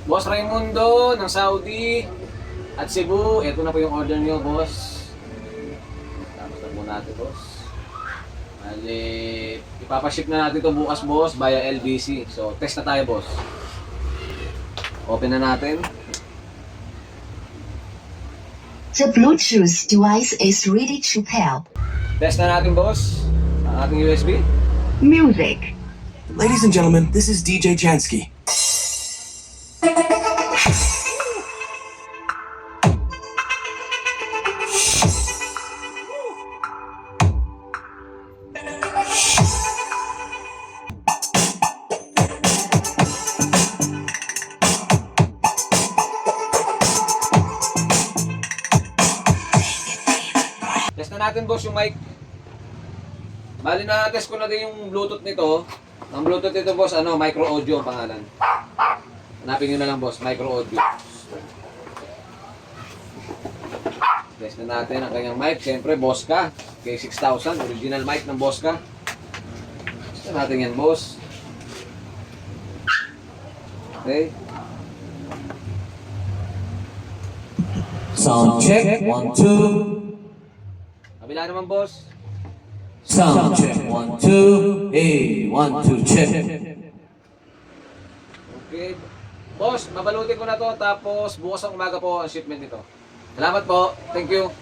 Boss Raimundo ng Saudi at Cebu. Ito na po yung order nyo, boss. Tapos na po natin, boss. Bali, ipapaship na natin ito bukas, boss, via LBC. So, test na tayo, boss. Open na natin. The Bluetooth device is ready to pair. Test na natin, boss. Ang ating USB. Music. Ladies and gentlemen, this is DJ Jansky. Test na natin, boss, yung mic. Bali na test ko na din yung Bluetooth nito. Ang Bluetooth nito, boss, micro audio ang pangalan. Hanapin nyo na lang, boss, micro audio. Test na natin ang kanyang mic. Siyempre, Bosca K6000, original mic ng Bosca. Test na natin yan, boss. Okay. Sound check, 1, 2. Kabila naman, boss. Sound check, 1, 2. Hey, 1, 2, check. Okay. Boss, babalutin ko na to tapos bukas ang umaga po ang shipment nito. Salamat po. Thank you.